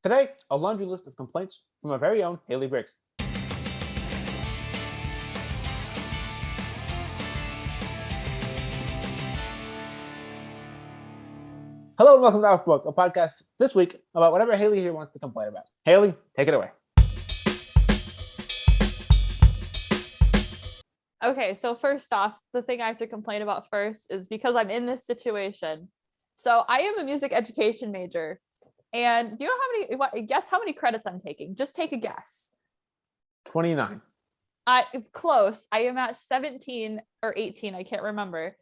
Today, a laundry list of complaints from our very own Hailey Briggs. Hello and welcome to Off Book, a podcast this week about whatever Hailey here wants to complain about. Hailey, take it away. Okay, so first off, the thing I have to complain about first is because I'm in this situation. So I am a music education major. And do you know guess how many credits I'm taking? Just take a guess. 29. Close. I am at 17 or 18. I can't remember.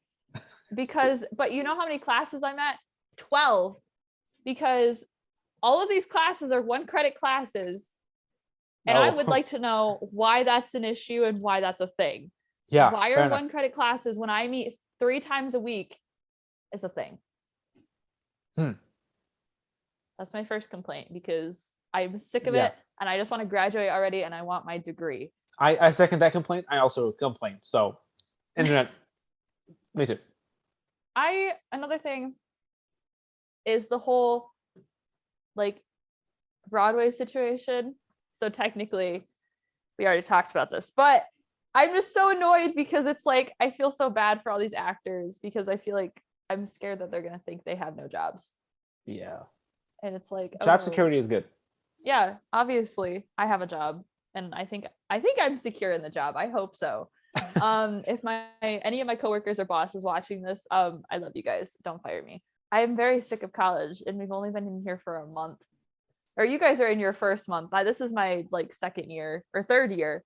But you know how many classes I'm at? 12. Because all of these classes are 1 credit classes. And I would like to know why that's an issue and why that's a thing. Yeah. Why are 1 credit classes when I meet 3 times a week is a thing? That's my first complaint because I'm sick of it and I just want to graduate already and I want my degree. I second that complaint. I also complain. So, internet, me too. Another thing is the whole Broadway situation. So technically, we already talked about this, but I'm just so annoyed because it's I feel so bad for all these actors because I feel like I'm scared that they're gonna think they have no jobs. Yeah. And it's job security is good. Yeah, obviously I have a job and I think I'm secure in the job. I hope so. If any of my coworkers or bosses watching this, I love you guys. Don't fire me. I am very sick of college and we've only been in here for a month. Or you guys are in your first month. This is my second year or third year.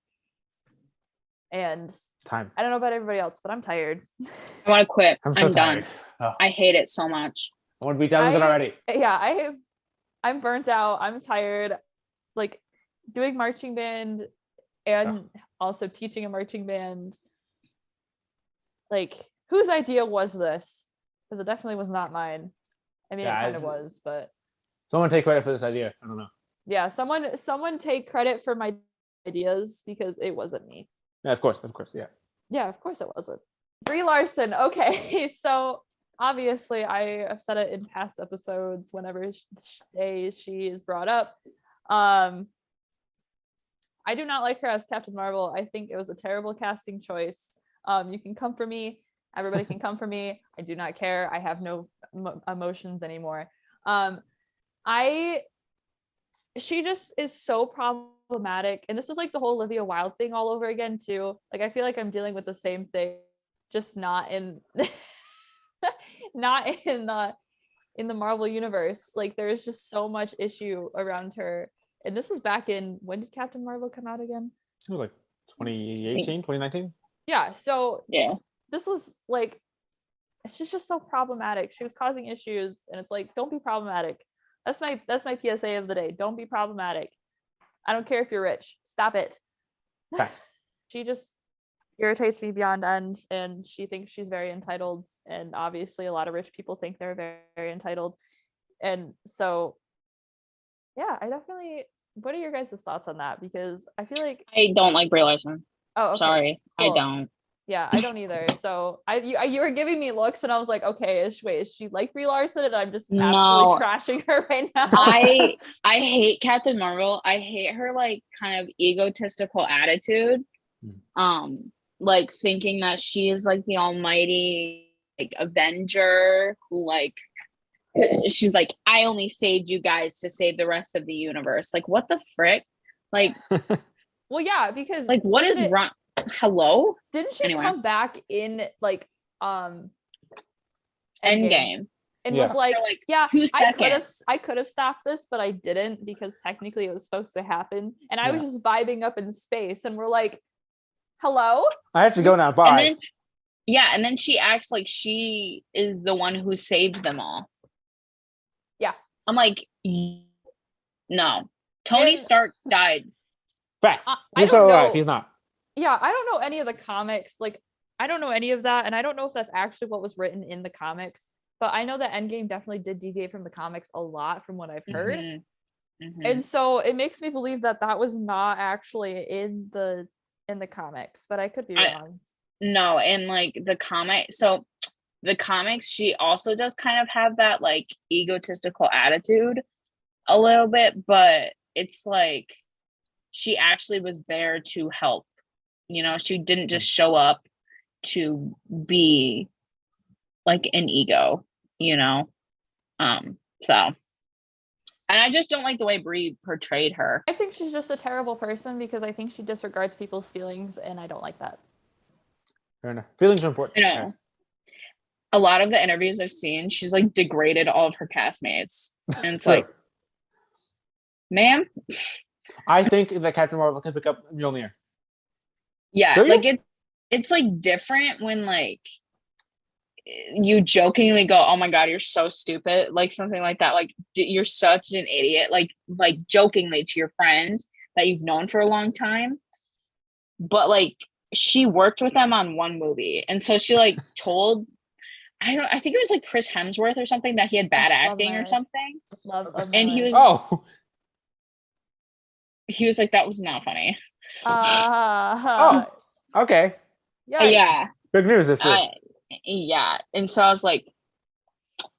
And I don't know about everybody else, but I'm tired. I want to quit. I'm done. Oh. I hate it so much. I want to be done with it already. Yeah, I'm burnt out. I'm tired. Doing marching band and also teaching a marching band. Whose idea was this? Because it definitely was not mine. I mean, it kind of was, but someone take credit for this idea. I don't know. Yeah, someone take credit for my ideas because it wasn't me. Yeah, of course, yeah. Yeah, of course it wasn't. Brie Larson. Okay, so obviously I have said it in past episodes whenever she is brought up. I do not like her as Captain Marvel. I think it was a terrible casting choice. You can come for me. Everybody can come for me. I do not care. I have no emotions anymore. She just is so problematic, and this is the whole Olivia Wilde thing all over again too. I feel like I'm dealing with the same thing, just not in not in the Marvel universe. There's just so much issue around her, and this was back in, when did Captain Marvel come out again? It was 2018, 2019. Yeah, so yeah, this was she's just so problematic. She was causing issues, and it's don't be problematic. That's my PSA of the day. Don't be problematic. I don't care if you're rich. Stop it. Fact. She just irritates me beyond end, and she thinks she's very entitled. And obviously, a lot of rich people think they're very, very entitled. And so, yeah, I definitely. What are your guys' thoughts on that? Because I feel like I don't like Brie Larson. Oh, okay. Sorry, cool. I don't. Yeah, I don't either. So you were giving me looks, and I was like, okay, is she like Brie Larson? And I'm just absolutely trashing her right now. I hate Captain Marvel. I hate her kind of egotistical attitude. Thinking that she is the almighty Avenger who she's I only saved you guys to save the rest of the universe. What the frick? Well, yeah, because what is wrong? Hello? Didn't she come back in Endgame and was yeah, I could have stopped this, but I didn't because technically it was supposed to happen, and I was just vibing up in space, and we're hello? I have to go now. Bye. And then she acts like she is the one who saved them all. Yeah. I'm no. Tony Stark died. Facts. He's still alive. He's not. Yeah, I don't know any of the comics. I don't know any of that, and I don't know if that's actually what was written in the comics. But I know that Endgame definitely did deviate from the comics a lot from what I've heard. And so it makes me believe that was not actually in the comics, but I could be wrong. No, in the comic, so the comics, she also does kind of have that egotistical attitude, a little bit, but it's like she actually was there to help. You know, she didn't just show up to be like an ego, you know. So, and I just don't like the way Brie portrayed her. I think she's just a terrible person because I think she disregards people's feelings, and I don't like that. Fair enough. Feelings are important. You know, Yes. a lot of the interviews I've seen, she's like degraded all of her castmates, and it's True. like, ma'am, I think that Captain Marvel can pick up Mjolnir. yeah, Do you? like it's like different when like you jokingly go, "Oh my god, you're so stupid," like something like that. Like you're such an idiot, like jokingly to your friend that you've known for a long time. But like she worked with them on one movie, and so she like told, I think it was like Chris Hemsworth or something, that he had bad acting or something. Love And he was he was like, that was not funny. Okay. Yeah. Big news this week. Yeah. And so I was like,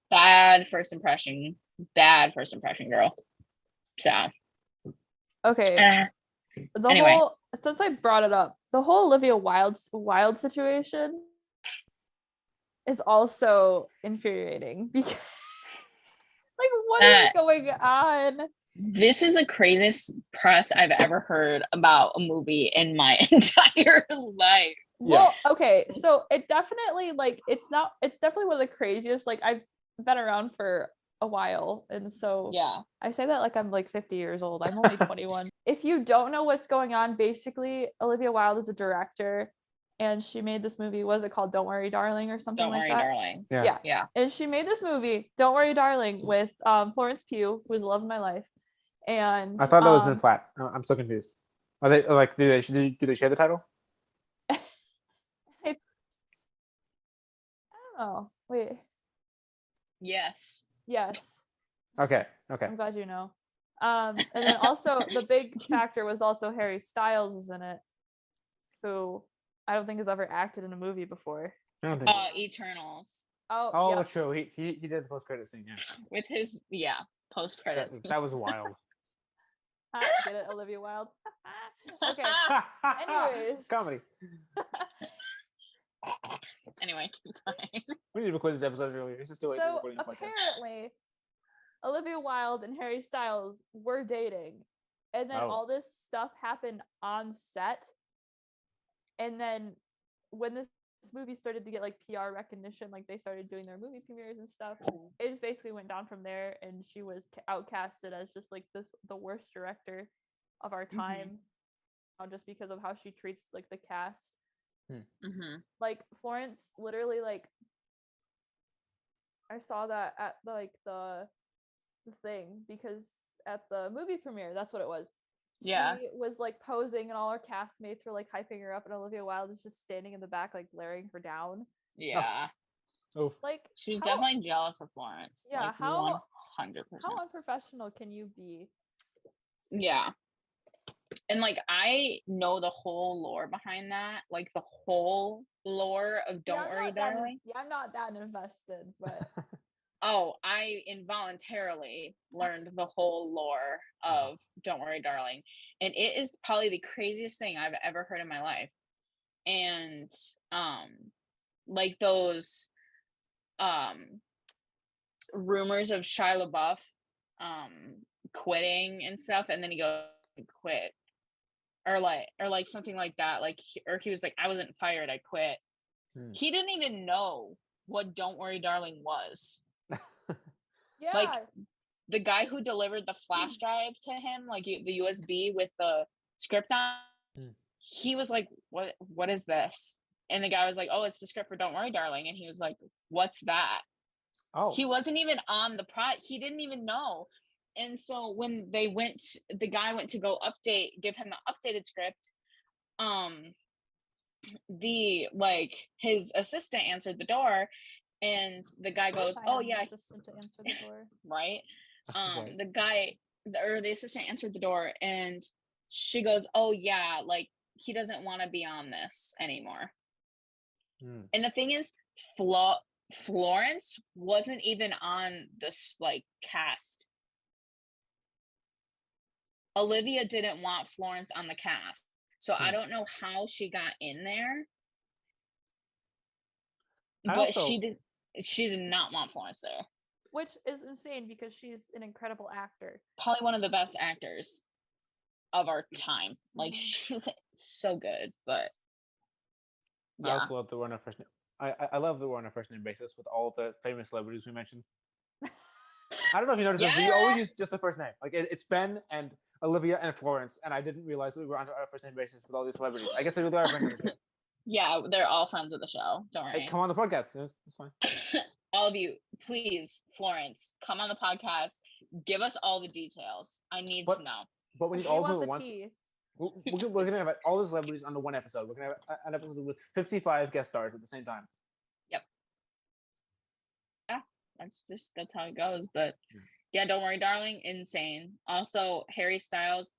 bad first impression, girl. So okay. Anyway. Since I brought it up, the whole Olivia Wilde situation is also infuriating because like what is going on? This is the craziest press I've ever heard about a movie in my entire life. Well, okay, so it definitely like it's definitely one of the craziest. Like I've been around for a while, and so yeah, I say that like I'm like 50 years old. I'm only 21. If you don't know what's going on, basically Olivia Wilde is a director, and she made this movie. Was it called Don't Worry, Darling, or something like that? Don't Worry, Darling. Yeah. And she made this movie, Don't Worry, Darling, with Florence Pugh, who's the love of my life. And I thought that was in flat. I'm so confused. Are they like do they share the title? I don't know. Wait. Yes. Okay. I'm glad you know. And then also the big factor was also Harry Styles is in it, who I don't think has ever acted in a movie before. I don't think. Eternals. Oh, yeah. True. He did the post credit scene. Yeah. With his post credits. That was wild. Get it, Olivia Wilde. Okay. Anyways. Comedy. Anyway, keep going. We need to record this episode earlier. This is still so apparently, Olivia Wilde and Harry Styles were dating, and then all this stuff happened on set. And then when this movie started to get like PR recognition, like they started doing their movie premieres and stuff, it just basically went down from there, and she was outcasted as just like the worst director of our time, just because of how she treats like the cast. Like Florence literally, like I saw that at like the thing, because at the movie premiere, that's what it was. She was like posing, and all her castmates were like hyping her up, and Olivia Wilde is just standing in the back, like glaring her down. Yeah. Like she's definitely jealous of Florence. Yeah, like, how 100%. How unprofessional can you be? Yeah. And like I know the whole lore behind that, like the whole lore of Don't Worry, Darling. I'm not that invested, but I involuntarily learned the whole lore of Don't Worry, Darling, and it is probably the craziest thing I've ever heard in my life. And like those rumors of Shia LaBeouf quitting and stuff, and then he goes quit, or like something like that, like he was like, I wasn't fired, I quit. He didn't even know what Don't Worry, Darling was. Like the guy who delivered the flash drive to him, like the USB with the script on, he was like, what is this? And the guy was like, oh, it's the script for Don't Worry, Darling. And he was like, what's that? He wasn't even on the he didn't even know. And so when the guy went to go give him the updated script, his assistant answered the door, and the guy goes, oh yeah, assistant to answer the door. Right. The assistant answered the door, and she goes, oh yeah, like he doesn't want to be on this anymore. And the thing is, Florence wasn't even on this like cast. Olivia didn't want Florence on the cast. So I Hmm. don't know how she got in there. I But also- she did not want Florence there. Which is insane because she's an incredible actor. Probably one of the best actors of our time. Like Mhm. she's so good, but I yeah. also love that we're on a first name. I love that we're on a first name basis with all the famous celebrities we mentioned. I don't know if you noticed this, but you always use just the first name. Like it's Ben and Olivia and Florence, and I didnn't realize that we were on a first name basis with all these celebrities. I guess they really are friends of the show. Yeah, they're all friends of the show. Don't worry. Hey, come on the podcast. It's fine. All of you, please, Florence, come on the podcast. Give us all the details. I need to know. But we need We all of want them the at once. tea. We're gonna have all the celebrities on the one episode. We're gonna have an episode with 55 guest stars at the same time. Yep. Yeah, that's how it goes. But yeah, don't worry, darling. Insane. Also, Harry Styles,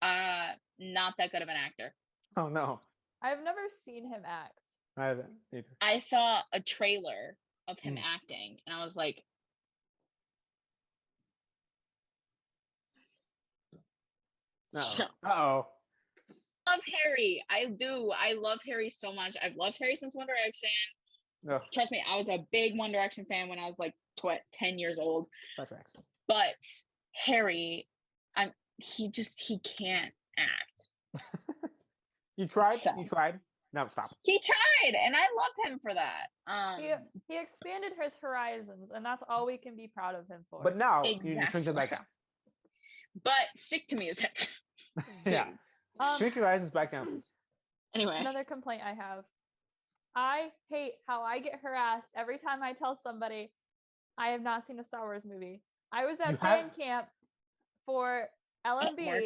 not that good of an actor. Oh no, I've never seen him act. I haven't either. I saw a trailer of him acting, and I was like, Uh-oh. love Harry. I do. I love Harry so much. I've loved Harry since One Direction. Ugh, Trust me, I was a big One Direction fan when I was like 10 years old. that tracks. But Harry, he can't act. You tried. So. You tried. No, stop. He tried, and I love him for that. He expanded his horizons, and that's all we can be proud of him for. But now you need to shrink them back Exactly. down. But stick to music. Yeah, shrink your horizons back down, please. Anyway, Another complaint I have. I hate how I get harassed every time I tell somebody I have not seen a Star Wars movie. I was at band camp for LMB, Mark.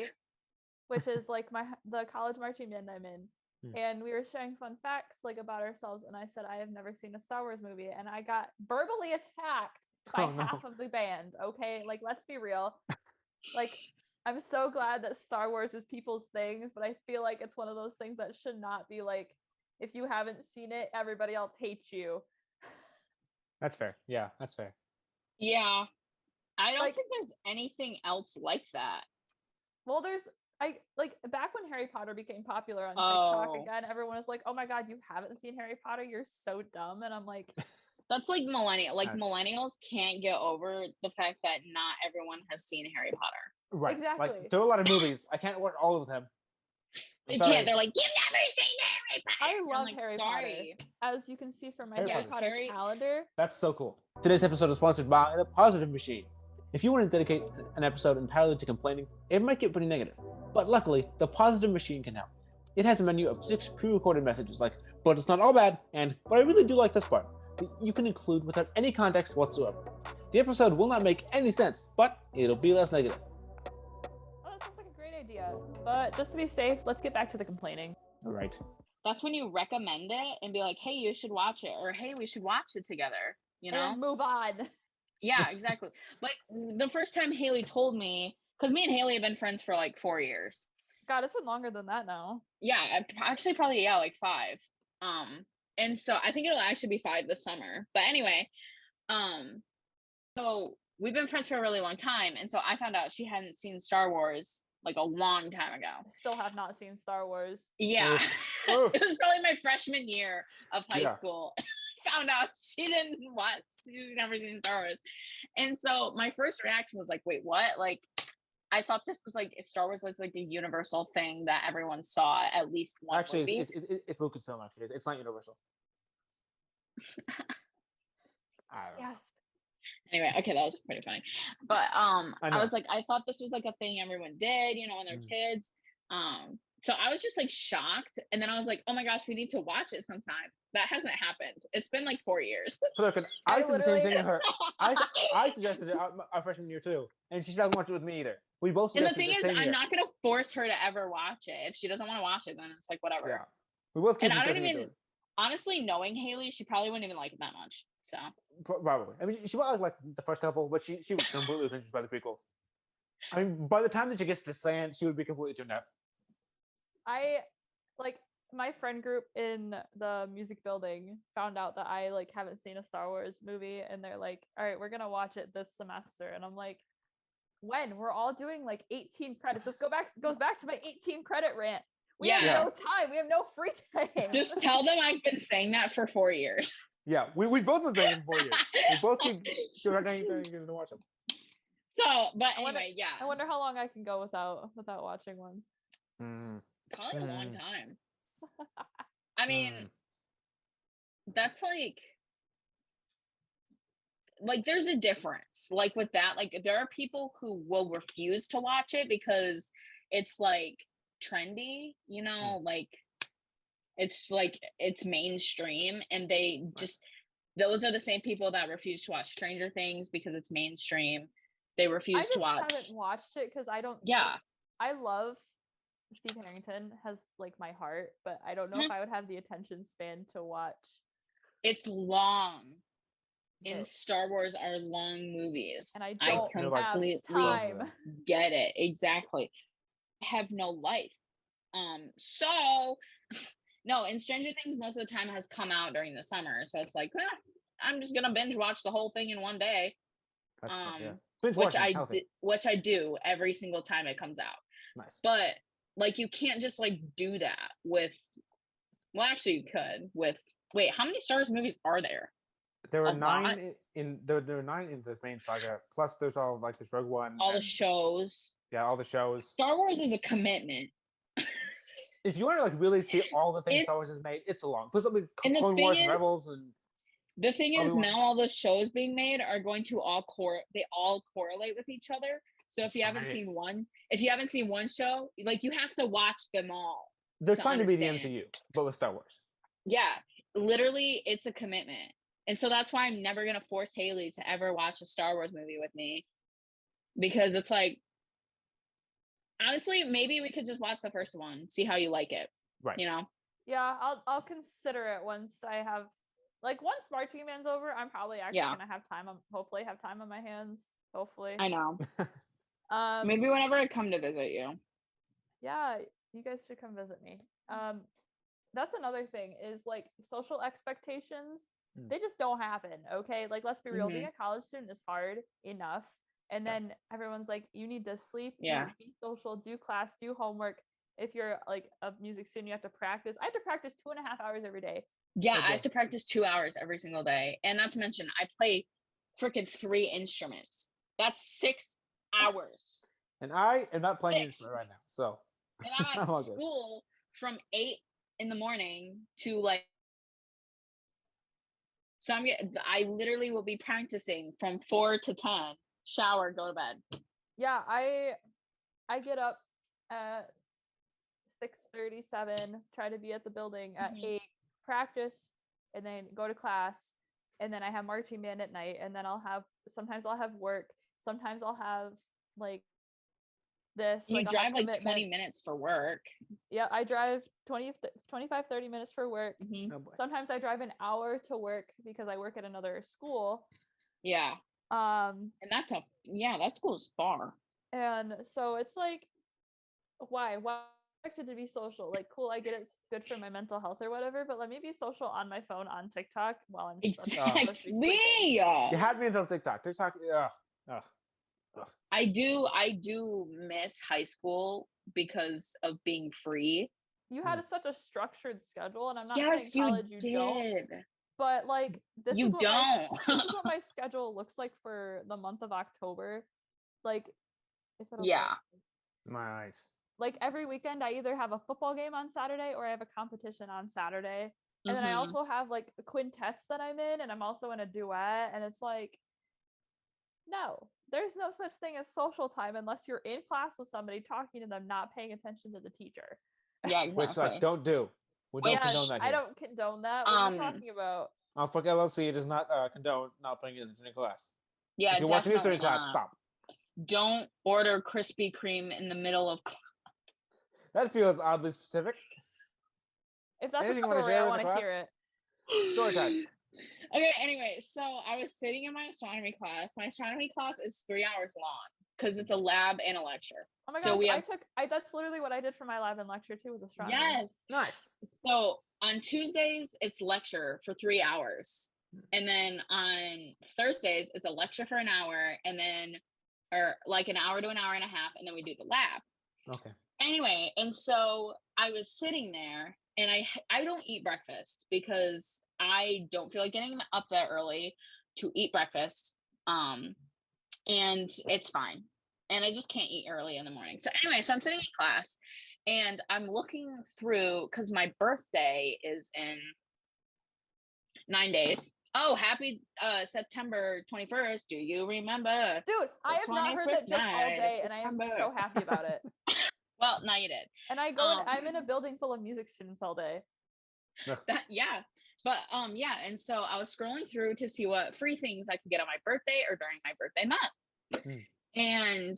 which is like the college marching band I'm in. And we were sharing fun facts like about ourselves, and I said I have never seen a Star Wars movie, and I got verbally attacked by half of the band. Okay, like let's be real. Like I'm so glad that Star Wars is people's things, but I feel like it's one of those things that should not be like, if you haven't seen it, everybody else hates you. That's fair. Yeah, that's fair. Yeah, I don't think there's anything else like that. Well, like back when Harry Potter became popular on TikTok again, everyone was like, "Oh my god, you haven't seen Harry Potter? You're so dumb." And I'm like, that's like millennial. Like millennials can't get over the fact that not everyone has seen Harry Potter. Right. Exactly. Like there are a lot of movies. I can't watch all of them. They can't. They're like, you've never seen Harry Potter. I love like, Harry sorry. Potter. As you can see from my Harry Harry Potter calendar. That's so cool. Today's episode is sponsored by The Positive Machine. If you want to dedicate an episode entirely to complaining, it might get pretty negative. But luckily, The Positive Machine can help. It has a menu of 6 pre-recorded messages like, but it's not all bad, and, but I really do like this part, that you can include without any context whatsoever. The episode will not make any sense, but it'll be less negative. Oh, that sounds like a great idea. But just to be safe, let's get back to the complaining. All right. That's when you recommend it and be like, hey, you should watch it, or hey, we should watch it together, you know? And move on. Yeah, exactly. Like the first time Hailey told me, because me and Hailey have been friends for like 4 years. God, it's been longer than that now. Yeah, actually probably, yeah, like 5. And so I think it'll actually be 5 this summer. But anyway, so we've been friends for a really long time. And so I found out she hadn't seen Star Wars like a long time ago. I still have not seen Star Wars. Yeah. It was probably my freshman year of high school. Found out she's never seen Star Wars. And so my first reaction was like, wait, what? Like, I thought this was like, if Star Wars was like a universal thing that everyone saw at least one movie. Actually, it's Lucasfilm, actually. It's not universal. Yes. Anyway, okay, that was pretty funny. But I was like, I thought this was like a thing everyone did, you know, when they're kids. So I was just like shocked. And then I was like, oh my gosh, we need to watch it sometime. That hasn't happened. It's been like 4 years. So look, I did the same thing to her. I suggested it our freshman year too. And she doesn't watch it with me either. We both And suggested the thing is, same I'm year. not going to force her to ever watch it. If she doesn't want to watch it, then it's like, whatever. Yeah. We both keep and I don't even, honestly, knowing Hailey, she probably wouldn't even like it that much. So probably. I mean, she might like the first couple, but she was completely confused by the prequels. I mean, by the time that she gets to Sand, she would be completely tuned out. My friend group in the music building found out that I like haven't seen a Star Wars movie, and they're like, all right, we're gonna watch it this semester. And I'm like, when we're all doing like 18 credits. This goes back to my 18 credit rant. We Yeah. have no time. We have no free time. Just tell them I've been saying that for 4 years. Yeah, we've both been saying it for 4 years. We both keep going to watch them. So, but anyway, I wonder how long I can go without watching one. Probably a long time. I mean, that's like there's a difference. Like with that, like there are people who will refuse to watch it because it's like trendy, you know, like it's mainstream, and they just those are the same people that refuse to watch Stranger Things because it's mainstream. They refuse to watch. I haven't watched it because I don't. Yeah, I love Steve Harrington, has like my heart, but I don't know if I would have the attention span to watch. It's long. In Star Wars are long movies, and I don't completely have time. Get it exactly. I have no life. So no, and Stranger Things most of the time has come out during the summer, so it's like I'm just gonna binge watch the whole thing in one day. Which I do every single time it comes out. Nice. But like you can't just like do that with. Well, actually, you could with. Wait, how many Star Wars movies are there? There were 9 there were 9 in the main saga. Plus, there's all like this Rogue One. All the shows. Yeah, all the shows. Star Wars is a commitment. If you want to like really see all the things Star Wars has made, it's a long. Plus, like Clone Wars, Rebels, and the thing is now all the shows being made are going to all correlate with each other. So if you haven't seen one show, like you have to watch them all. They're trying to be the MCU, but with Star Wars. Yeah, literally, it's a commitment. And so that's why I'm never going to force Hailey to ever watch a Star Wars movie with me. Because it's like, honestly, maybe we could just watch the first one, see how you like it. Right. You know? Yeah, I'll consider it once I have, like, once Marching Man's over, I'm probably actually going to have time, hopefully have time on my hands. Hopefully. I know. Maybe whenever I come to visit you. Yeah, you guys should come visit me. That's another thing is like social expectations. They just don't happen, okay? Like, let's be real. Being a college student is hard enough. And then everyone's like, you need to sleep, be social, do class, do homework. If you're like a music student, you have to practice. I have to practice 2.5 hours every day. Yeah, I have to practice 2 hours every single day. And not to mention, I play freaking 3 instruments. That's 6 hours. And I am not playing an instrument right now. So and I'm at school from 8 in the morning to like. So I literally will be practicing from 4 to 10, shower, go to bed. Yeah, I get up at 6:37, try to be at the building at 8, practice, and then go to class, and then I have marching band at night, and then sometimes I'll have work, sometimes I'll have like this. You drive like 20 minutes for work. Yeah, I drive 25-30 minutes for work. Sometimes I drive an hour to work because I work at another school. Yeah. And that school is far. And so it's like, why expected to be social? Like, cool, I get it's good for my mental health or whatever, but let me be social on my phone on TikTok while I'm exactly. You had me until TikTok. I do miss high school because of being free. You had such a structured schedule, and I'm not saying college you don't, but like this is what my schedule looks like for the month of October. Like, if it'll nice. Like every weekend, I either have a football game on Saturday or I have a competition on Saturday, and then I also have like quintets that I'm in, and I'm also in a duet, and it's like, no, there's no such thing as social time unless you're in class with somebody talking to them, not paying attention to the teacher. Yeah, exactly. Which like don't do. We don't condone that here. I don't condone that. What are you talking about? Alphabet LLC does not condone not paying attention in class. Yeah, if you're watching history class, stop. Don't order Krispy Kreme in the middle of class. That feels oddly specific. If that's a story, I want to hear it. Story time. Okay, anyway, so I was sitting in my astronomy class. My astronomy class is 3 hours long because it's a lab and a lecture. Oh my gosh, that's literally what I did for my lab and lecture too, was astronomy. Yes. Nice. So on Tuesdays, it's lecture for 3 hours. And then on Thursdays, it's a lecture for an hour. And then or like an hour to an hour and a half, and then we do the lab. Okay. Anyway, and so I was sitting there, and I don't eat breakfast because I don't feel like getting up that early to eat breakfast. And it's fine. And I just can't eat early in the morning. So anyway, so I'm sitting in class and I'm looking through because my birthday is in 9 days. Oh, happy September 21st. Do you remember? Dude, I have not heard that joke all day, and I am so happy about it. Well, now you did. And I'm in a building full of music students all day. Yeah. But yeah, and so I was scrolling through to see what free things I could get on my birthday or during my birthday month. And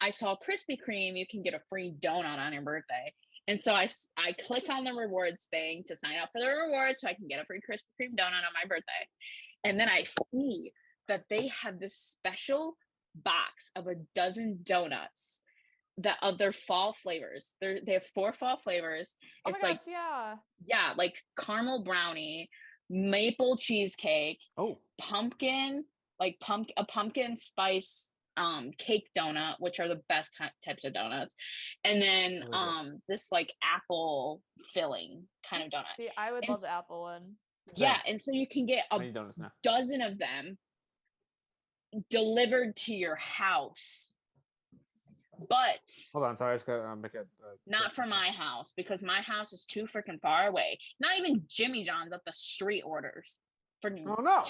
I saw Krispy Kreme, you can get a free donut on your birthday. And so I click on the rewards thing to sign up for the rewards so I can get a free Krispy Kreme donut on my birthday. And then I see that they have this special box of a dozen donuts that of their fall flavors. They have 4 fall flavors. Oh It's my gosh, yeah, like caramel brownie, maple cheesecake, pumpkin, like a pumpkin spice cake donut, which are the best types of donuts, and then this like apple filling kind of donut. See, I would love the apple one. Yeah, and so you can get a dozen of them delivered to your house. But hold on, sorry, I just gotta make it. Not for my house because my house is too freaking far away. Not even Jimmy John's up the street orders to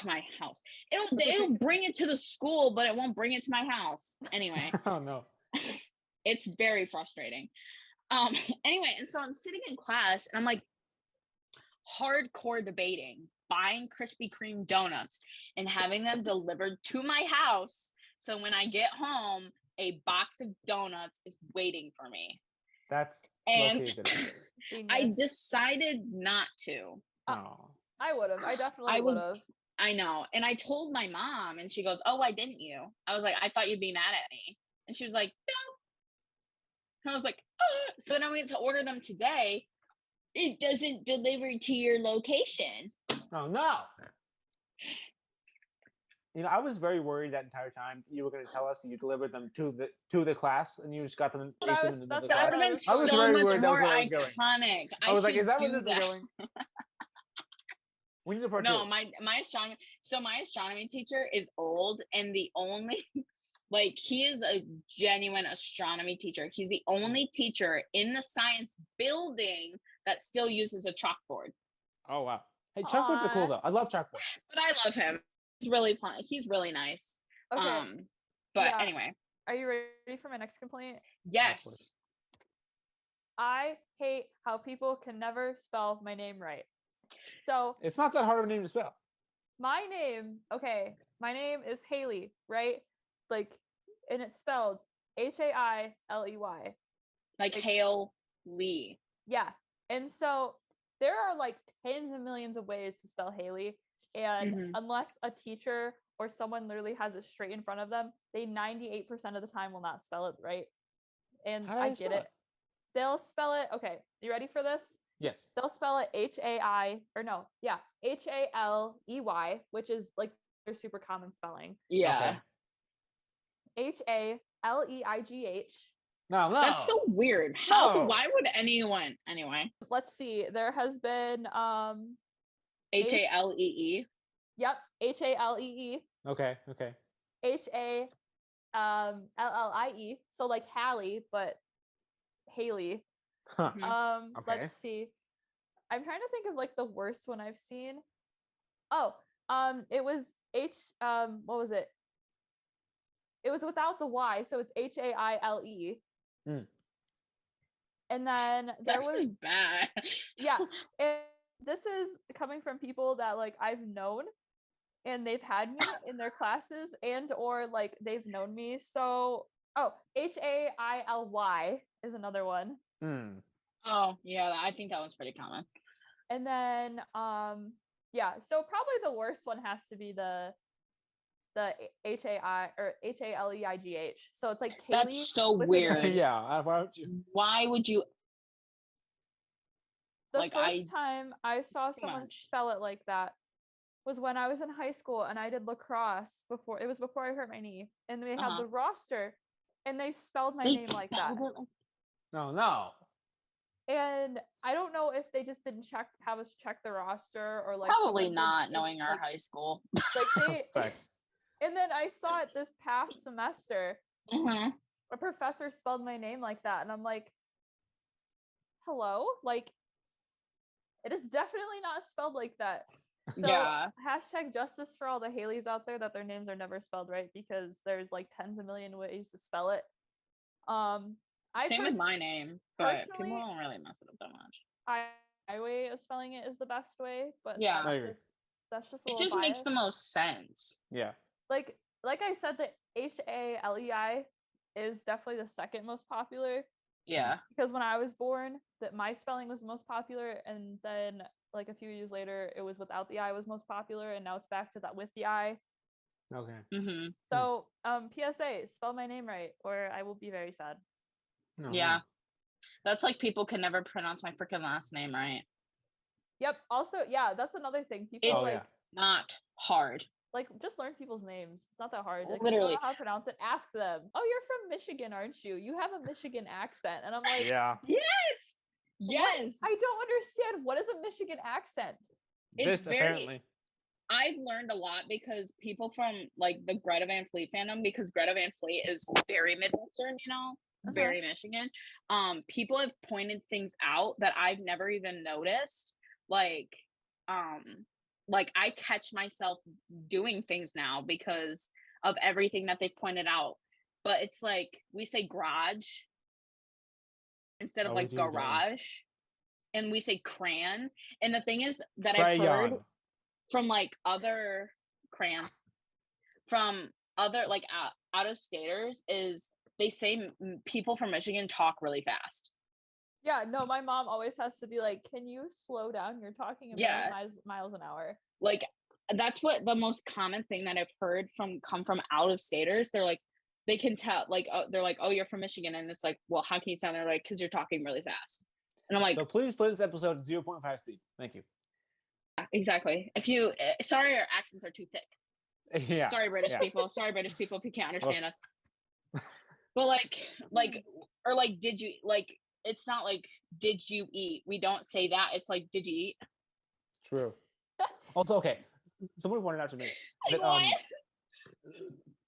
my house. It'll bring it to the school, but it won't bring it to my house. Anyway. Oh no. It's very frustrating. Anyway, and so I'm sitting in class and I'm like hardcore debating buying Krispy Kreme donuts and having them delivered to my house. So when I get home, a box of donuts is waiting for me. That's and I decided not to. I would have. I definitely would have. I know. And I told my mom and she goes, "Oh, why didn't you?" I was like, "I thought you'd be mad at me." And she was like, "No." I was like, "Oh." So then I went to order them today. It doesn't deliver to your location. Oh no. You know, I was very worried that entire time you were going to tell us that you delivered them to the class, and you just got them. That would have been so much more iconic. I was like, "Is that where this is going?" We need to part two. My astronomy teacher is old, and the only he is a genuine astronomy teacher. He's the only teacher in the science building that still uses a chalkboard. Oh wow! Hey, chalkboards are cool though. I love chalkboards. But I love him. He's really fun. He's really nice. Okay. But anyway. Are you ready for my next complaint? Yes. I hate how people can never spell my name right. So it's not that hard of a name to spell. My name is Hailey, right? And it's spelled Hailey. Like Hail Lee. Yeah. And so there are tens of millions of ways to spell Hailey. And unless a teacher or someone literally has it straight in front of them, they 98% of the time will not spell it right. And I get it. They'll spell it. Okay. You ready for this? Yes. They'll spell it Haley, which is their super common spelling. Yeah. Haleigh. No. That's so weird. Why would anyone? Anyway. Let's see. There has been Halee. Yep. Halee. Okay. Hallie. So Hallie, but Hailey. Huh. Let's see. I'm trying to think of the worst one I've seen. Oh, it was what was it? It was without the Y, so it's Haile. And then there was bad. Yeah. This is coming from people that I've known, and they've had me in their classes or they've known me. So Haily is another one. Oh yeah, I think that one's pretty common. And then so probably the worst one has to be the Hai or Haleigh. So it's Kaylee. That's so weird. Yeah. Why would you? The first time I saw someone spell it like that was when I was in high school and I did lacrosse before I hurt my knee, and they had the roster, and they spelled my name like that. Oh no. And I don't know if they just didn't have us check the roster, or like probably not knowing our high school. Like they Thanks. And then I saw it this past semester. A professor spelled my name like that, and I'm like, hello? Like, it is definitely not spelled like that. So hashtag justice for all the Haileys out there that their names are never spelled right, because there's like tens of million ways to spell it. Same with my name, but people don't really mess it up that much. My way of spelling it is the best way, but that's just it just makes the most sense. Yeah. Like I said, the Haley is definitely the second most popular. Yeah. Because when I was born, that my spelling was the most popular, and then like a few years later, it was without the I was most popular, and now it's back to that with the I. Okay. So, PSA, spell my name right, or I will be very sad. Oh, yeah. Man. That's like people can never pronounce my freaking last name right. Yep. Also, yeah, that's another thing. People it's not hard. Like, just learn people's names. It's not that hard. Like, literally, if you don't know how to pronounce it, ask them. Oh, you're from Michigan, aren't you? You have a Michigan accent. And I'm like, yes. I don't understand. What is a Michigan accent? It's apparently. I've learned a lot because people from like the Greta Van Fleet fandom, because Greta Van Fleet is very Midwestern, you know, very Michigan. People have pointed things out that I've never even noticed. Like I catch myself doing things now because of everything that they pointed out. But it's like we say garage instead of like garage, and we say crayon. And the thing is that I've heard from like other from other like out of staters is they say people from Michigan talk really fast. Yeah, no, my mom always has to be like, can you slow down? You're talking about miles an hour. Like, that's what the most common thing that I've heard come from out of staters. They're like, they can tell, like, they're like, oh, you're from Michigan. And it's like, well, how can you tell? And they're like, because you're talking really fast. And I'm like, so please play this episode at 0.5 speed. Thank you. Exactly. If you, sorry, our accents are too thick. Yeah. Sorry, British people. Sorry, British people, if you can't understand us. But or like, did you, like, it's not like, did you eat? We don't say that. It's like, did you eat? True. Also, okay. Somebody pointed out to me that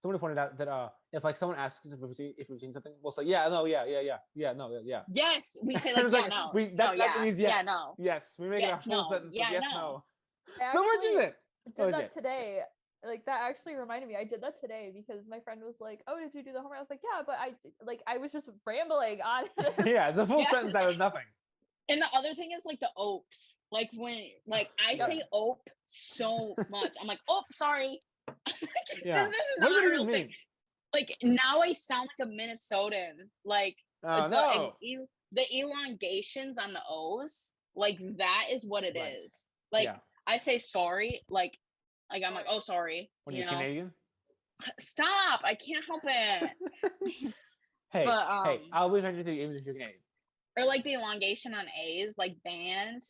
somebody pointed out that if like someone asks if we've seen something, we'll say no. Yes, we say like like, no. That means yes. Yeah, no. Yes, we make it a full sentence. Yeah, of yes, no. So much is it? Did that today. Like, that actually reminded me. I did that today because my friend was like, "Oh, did you do the homework?" I was like, "Yeah," but I was just rambling on. Yeah, it's a full sentence out of nothing. And the other thing is like the opes. Like when I say ope so much, I'm like, oh, sorry. Yeah. This is not a real thing. Like, now I sound like a Minnesotan. Like, the elongations on the O's, like, that is what it is. Like, I say sorry, like I'm like, oh, sorry. When you're Canadian? Stop! I can't help it. Hey, I'll be friends with you even if you're Canadian. Or like the elongation on A's, like band.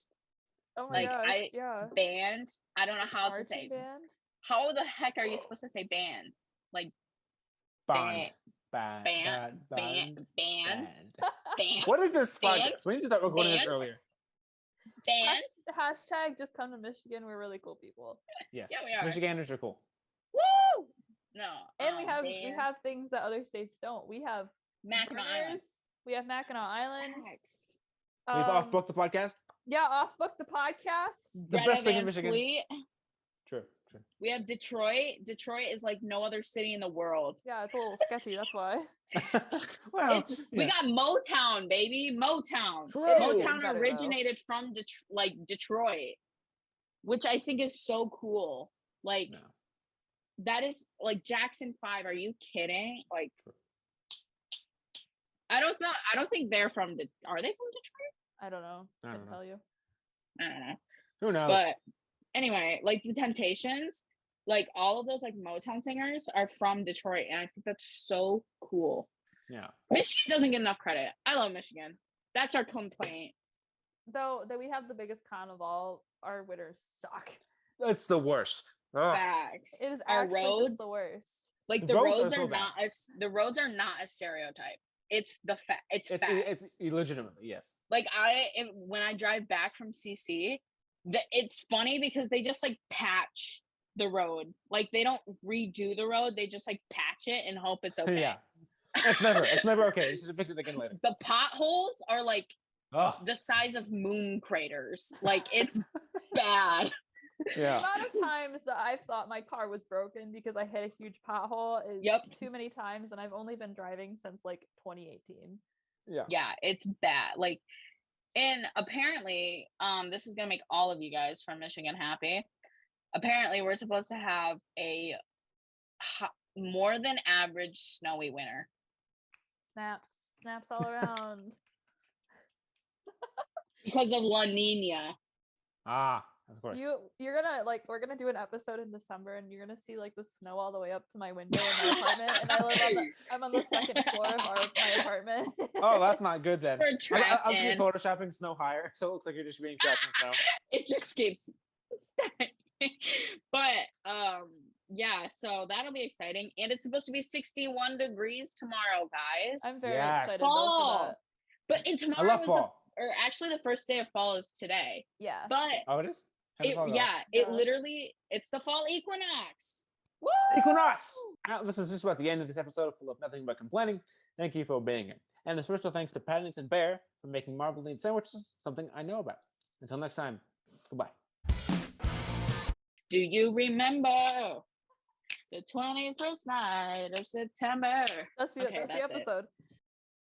Oh my gosh, band. I don't know how to say. Band? How the heck are you supposed to say band? Like band. What is this project? We need to start recording this earlier. Band. Hashtag just come to Michigan. We're really cool people. Yes. Yeah, we are. Michiganders are cool. Woo! No. And we have things that other states don't. We have Mackinac Island. We have Mackinac Island. We've off-booked the podcast. Yeah, off-booked the podcast. The best thing in Michigan. True. We have Detroit. Detroit is like no other city in the world. Yeah, it's a little sketchy. That's why. Well, we got Motown, baby. Motown. True. Motown originated from Detroit, which I think is so cool. Like, that is like Jackson 5. Are you kidding? Like, I don't know. I don't think they're from. Are they from Detroit? I don't know. I can't tell you. I don't know. Who knows? But anyway, like the Temptations, like all of those like Motown singers are from Detroit, and I think that's so cool. Yeah. Michigan doesn't get enough credit. I love Michigan. That's our complaint. Though that we have the biggest con of all, our winters suck. It's the worst. Ugh. Facts. It is Our actually roads, just the worst. like The roads are so bad. the roads are not a stereotype. It's it's facts. It's legitimately, yes. Like when I drive back from CC, it's funny because they just like patch the road. Like they don't redo the road, they just like patch it and hope it's okay. Yeah. It's never okay. You should fix it again later. The potholes are like Ugh. the size of moon craters. Like it's bad. The Yeah. amount of times that I've thought my car was broken because I hit a huge pothole is too many times, and I've only been driving since like 2018. Yeah, it's bad. Like, and apparently, this is gonna make all of you guys from Michigan happy. Apparently, we're supposed to have a more than average snowy winter. Snaps all around. Because of La Nina. Ah, of course. You're gonna like, we're gonna do an episode in December, and you're gonna see like the snow all the way up to my window in my apartment, and I'm on the second floor of my apartment. Oh, that's not good then. We're trapped I'll just be photoshopping snow higher, so it looks like you're just being trapped in snow. It just keeps but yeah, so that'll be exciting, and it's supposed to be 61 degrees tomorrow, guys. I'm very Yes. excited Fall. for that. But and I tomorrow love is fall. or actually the first day of fall is today. Yeah. But Oh, it is? How's fall go? it literally, it's the fall equinox. Woo! Equinox! Now, this is just about the end of this episode full of nothing but complaining. Thank you for being here. And a special thanks to Paddington Bear for making marbling sandwiches, something I know about. Until next time, goodbye. Do you remember the 21st night of September? That's the episode.